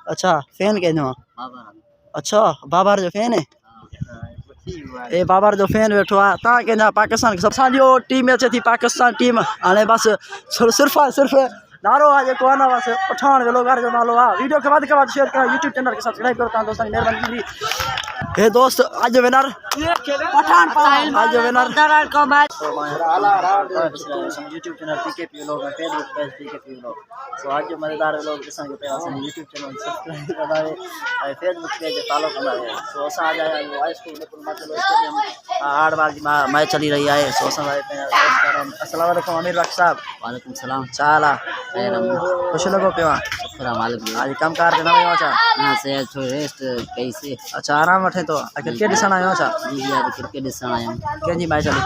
अच्छा फैन कहंदो अच्छा बाबर जो फैन है ए बाबर जो फैन बैठो आ ता कहंदा पाकिस्तान सब साजो टीम अचे थी पाकिस्तान टीम हाने बस सिर्फ नारो आ जो कोना बस पठान वेलोगार जो नालो आ वीडियो के बाद शेयर करो YouTube चैनल के सब्सक्राइब करो ता दोस्तों मेहरबानी जी हे दोस्त आज विनर पठान आज विनर को मैच YouTube चैनल PKP लोग फेसबुक पेज PKP लोग सो आज मजेदार लोग किसान के पे असन YouTube चैनल सब्सक्राइब करावे और फेसबुक पेज फॉलो करावे सो असा आज आया हाई स्कूल में मत स्टेडियम आड़ बार की मैच चली रही है सो असा भाई अस्सलाम वालेकुम अमीर बख्श साहब वालेकुम सलाम चाला खुश लगो पे शुक्र मालिक आज काम कार के नवे अच्छा ना से थोड़ी रेस्ट कैसे अच्छा आराम वठे तो क्रिकेट दिसण आयो अच्छा जी आज क्रिकेट दिसण आयो केजी मैच चली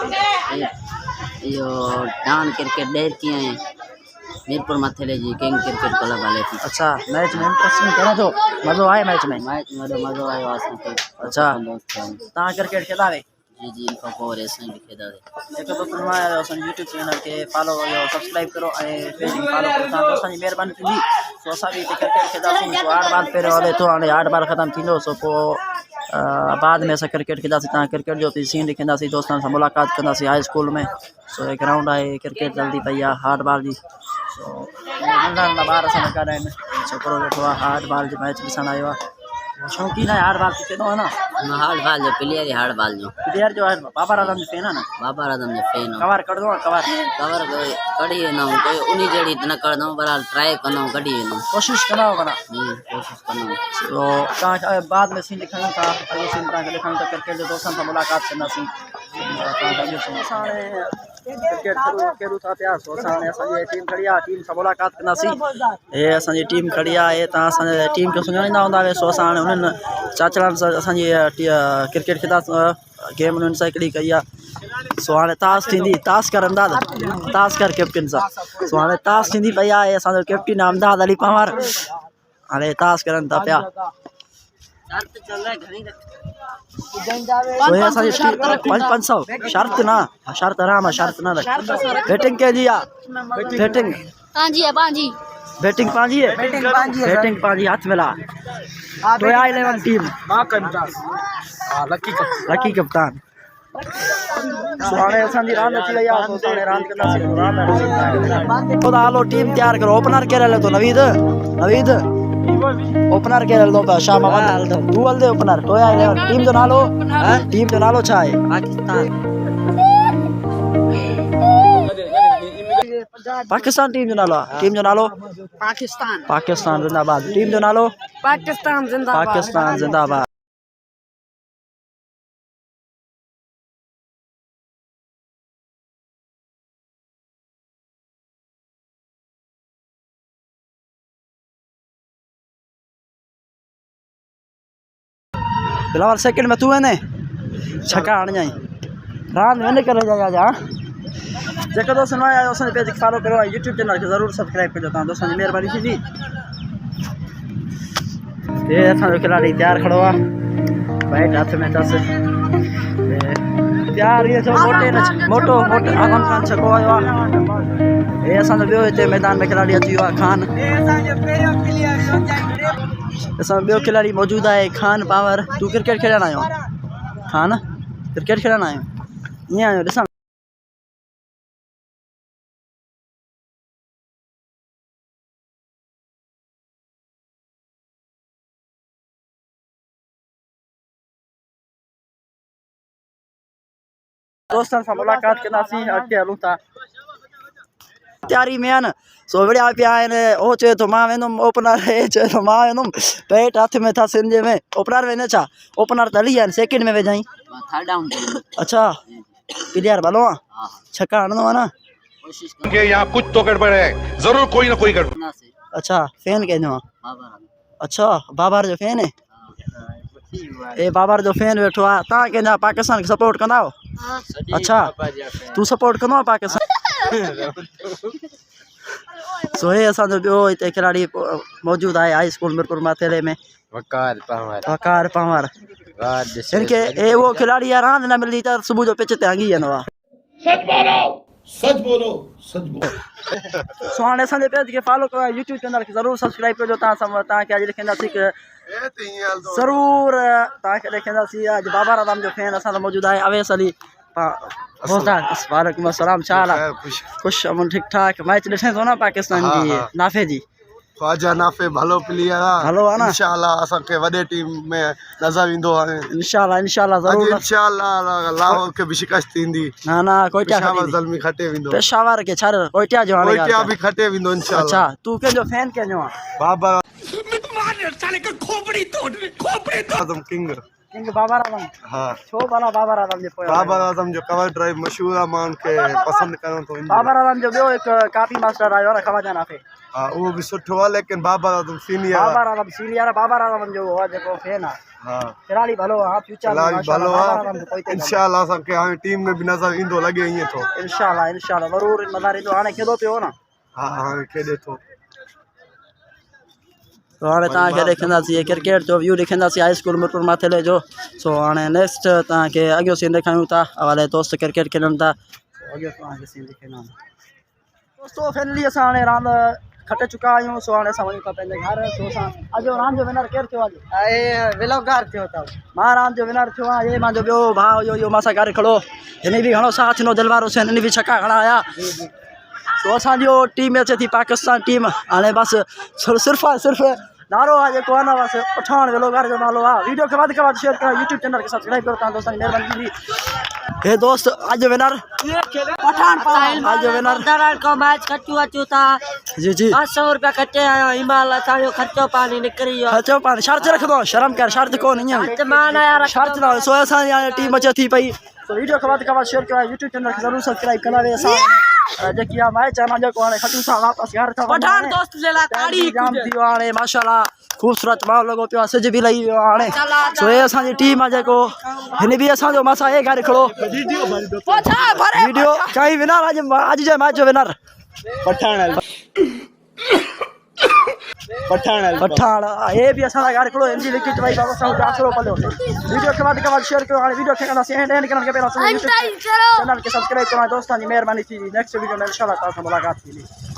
पई यो डान क्रिकेट देर की है मीरपुर मथेले जी किंग क्रिकेट क्लब वाले थी अच्छा मैच में इंटरेस्टिंग करे तो मजो आए मैच में मजो आयो आसन के अच्छा ता क्रिकेट खेलावे जी इनको को रेसिंग खेदा दे एक तो तुम असन YouTube चैनल के फॉलो करो सब्सक्राइब करो ए पेज फॉलो करो ता दोस्तन जी मेहरबानी थी सो असा भी क्रिकेट खेदा सी तो 8 बार पे वाले तो हाने 8 बार खत्म थींदो सो को बाद में अस क्रिकेट खेदासी ता क्रिकेट जो सीन दिखंदासी दोस्तन से मुलाकात कंदासी हाई स्कूल में सो एक ग्राउंड है क्रिकेट जल्दी पई आ हार्ड बॉल जी सो नंढा बार असन करे छोकरो बैठो हार्ड बॉल जो मैच दिसण आयो आ शौकीन है हार्ड बॉल के ना हार्ड बॉल जो प्लेयर जो है बाबर आदम जो फैन है ना बाबर आदम जो फैन कवर कर दो कवर कड़ी ना कोई उनी जेडी न कर दो बराल ट्राई करनो कड़ी ना कोशिश करो बना कोशिश करनो तो का बाद में सीन दिखाना था अगले सीन का दिखाना था करके जो दोस्तों से मुलाकात करना सी क्रिकेट खेलू था प्यार सो साने असांजी टीम खड़ी आ टीम से मुलाकात करना सी ए असांजी टीम खड़ी आ ए ता असांजी टीम के सुञाणींदा हूंदा वे सो असां उन्हनि चाचड़नि सां असांजी क्रिकेट खेदा गेम उन्हनि सां हिकिड़ी कई आहे सो हाणे ताश थींदी ताश कर अमदाद ताश कर कैप्टन सां सो हाणे ताश थींदी पई आहे असांजो कैप्टन अमदाद अली पंवर हाणे ताश करनि था पिया तो ये सारी 500 शर्त ना शर्त आराम शर्त ना बैटिंग के जी बैटिंग पांजी बैटिंग पांजी है बैटिंग पांजी हाथ मिला तो या 11 टीम लकी कप्तान सुहाने असांजी रांद थी वई आहे सुहाने रांद कंदासीं रांद खुद हालो टीम तैयार करो ओपनर केरु हले तो नवीद ओपनर के हलदो पे शाह मोहम्मद तू हल दे ओपनर तो या 11 टीम जो नालो छा है पाकिस्तान टीम जो नालो पाकिस्तान जिंदाबाद टीम जो नालो पाकिस्तान जिंदाबाद बिलावल सेकंड में तू है ने छक्का हण जाई रांद में करे जा जेको दोस्त नया आयो असन पेज फॉलो करो YouTube चैनल के जरूर सब्सक्राइब करो ता दोस्तन जी मेहरबानी थी जी ये असन जो खिलाड़ी तैयार खड़ो आ बैट हाथ में दस तैयार ये जो मोटो आदम खान छको आयो ये असन जो इते मैदान में खिलाड़ी अची हुआ खान असां बियो खिलाड़ी मौजूद है खान पावर तू क्रिकेट खेलण आयो खान क्रिकेट खेलण आयो ये आयो ॾिसां दोस्तन से मुलाकात कंदासीं अॻिते हलूं था तैयारी में आहिनि सो विड़िया पिया आहिनि ओ चए थो मां वेंदुमि ओपनर हे चए थो मां वेंदुमि बैट हथ में था सिंध में ओपनर वेंदे छा ओपनर त हली आहिनि सेकेंड में वेझाई अच्छा प्लेयर भलो आहे छक्का हणंदो आहे न यहाँ कुछ तो गड़बड़ है जरूर कोई ना कोई गड़बड़ अच्छा फैन कहंदो आहे अच्छा बाबर जो फैन है ए बाबर जो फैन बैठो आहे तव्हां कंहिंजा पाकिस्तान खे सपोर्ट कंदा आहियो अच्छा तू सपोर्ट कंदो आहे पाकिस्तान सो हे असांजो ॿियो हिते खिलाड़ी मौजूद आहे हाई स्कूल मीरपुर माथेरे में वकार पंवर इनके ए वो खिलाड़ी यार रांदि न मिलंदी त सुबुह जो पिच ते हंगी वेंदो आहे सच बोलो सच बोलो। सो हाणे असांजे पेज खे फॉलो कयो यूट्यूब चैनल खे ज़रूरु सब्सक्राइब कजो तव्हांखे अॼु लिखंदासीं कि ज़रूरु तव्हांखे लिखंदासीं अॼु बाबर आज़म जो फैन असां सां मौजूदु आहे अवैस अली वालेकुम अस्सलाम छा हाल आहे ख़ुशि अमन ठीक ठाक मैच ॾिसे थो न पाकिस्तान जी नाफ़े जी ख्वाजा नाफ़े भलो प्लेयर आहे भलो आहे न इंशाअल्लाह असांखे वॾे टीम में नज़र ईंदो आहे इंशाअल्लाह ज़रूरु इंशाअल्लाह लाहौर खे बि शिकस्त थींदी न कोइटा ज़ल्मी खटे वेंदो पेशावर खे छॾ कोइटा जो हाणे कोइटा बि खटे वेंदो इंशाअल्लाह अच्छा तूं कंहिंजो फैन कंहिंजो आहे बाबर आज़म किंग बाबर आज़म हाँ छो भला बाबर आज़म जे पोयां बाबर आज़म जो कवर ड्राइव मशहूर आहे मां उनखे पसंदि कयां थो बाबर आज़म जो ॿियो हिकु काफ़ी मास्टर आयो आहे न ख़वाजा नाफ़े हा उहो बि सुठो आहे लेकिन बाबर आज़म सीनियर आहे बाबर आज़म सीनियर आहे बाबर आज़म जो आहे जेको फैन आहे हा खिलाड़ी भलो आहे फ्यूचर में खिलाड़ी भलो बाबर आहे आज़म जो कोई इंशाअल्लाह असांखे हाणे टीम में बि नज़र ईंदो लॻे ईअं थो इंशाअल्लाह ज़रूरु नज़र ईंदो हाणे खेॾो पियो न हा हाणे खेॾे थो तो हाणे तव्हांखे ॾेखारींदासीं क्रिकेट जो व्यू ॾेखारींदासीं हाई स्कूल मिरपुर माथेले जो सो हाणे नेक्स्ट तव्हांखे अॻियो सीन ॾेखारियूं था हवाले दोस्त क्रिकेट खेॾनि था अॻियो तव्हांखे सीन ॾेखारींदा दोस्तो फाइनली असां हाणे रांदि खटे चुका आहियूं सो हाणे असां वञूं था पंहिंजे घर सो असां अॼु रांदि जो विनर केरु थियो आहे विलोगार थियो अथव मां रांदि जो विनर थियो आहियां हे मुंहिंजो ॿियो भाउ इहो मां सां गॾु खड़ो हिन बि घणो साथ ॾिनो दिलवार हुसैन हिन बि छक्का हणाया तो असांजो टीम में अचे थी पाकिस्तान टीम हाणे बसि सिर्फ़ु नालो आहे जेको आहे न बसि पठान विलोगार जो नालो आहे वीडियो खे वधि शेयर कयो यूट्यूब चैनल खे सब्सक्राइब करो तव्हां दोस्तनि जी महिरबानी थींदी हे दोस्त अॼु विनर पठान अॼु विनर को मैच खटियो अचूं था जी 500 रुपया कटे आयो हिमाल असांजो ख़र्चो पाणी निकिरी वियो ख़र्चो पाणी शर्त रखंदो शर्म कर शर्त कोन ईअं मान यार शर्त न सो असांजी हाणे टीम अचे थी पई तो वीडियो खे वधि शेयर कयो यूट्यूब चैनल खे ज़रूरु सब्सक्राइब कंदा वे असां जेकी आहे मैच आहे न जेको हाणे खटियूं था वापसि घर था पठान दोस्त जे लाइ ताड़ी जाम थी वियो हाणे माशाल्लाह ख़ूबसूरत माहौल लॻो पियो आहे सिज बि लही वियो आहे हाणे सो हे असांजी टीम आहे जेको हिन बि असांजो मासा हे घर खड़ो वीडियो कई विनर अॼु जे मैच जो विनर पठान हे बि असां घर खड़ो हिंदी विकेट वई बाबा साहब आसरो पलियो वीडियो खे वधि शेयर कयो हाणे वीडियो खे कंदासीं एंड करण खां पहिरियों चैनल खे सब्सक्राइब करो दोस्तनि जी महिरबानी थी नेक्स्ट वीडियो में इंशाल्लाह तव्हां सां मुलाक़ात थींदी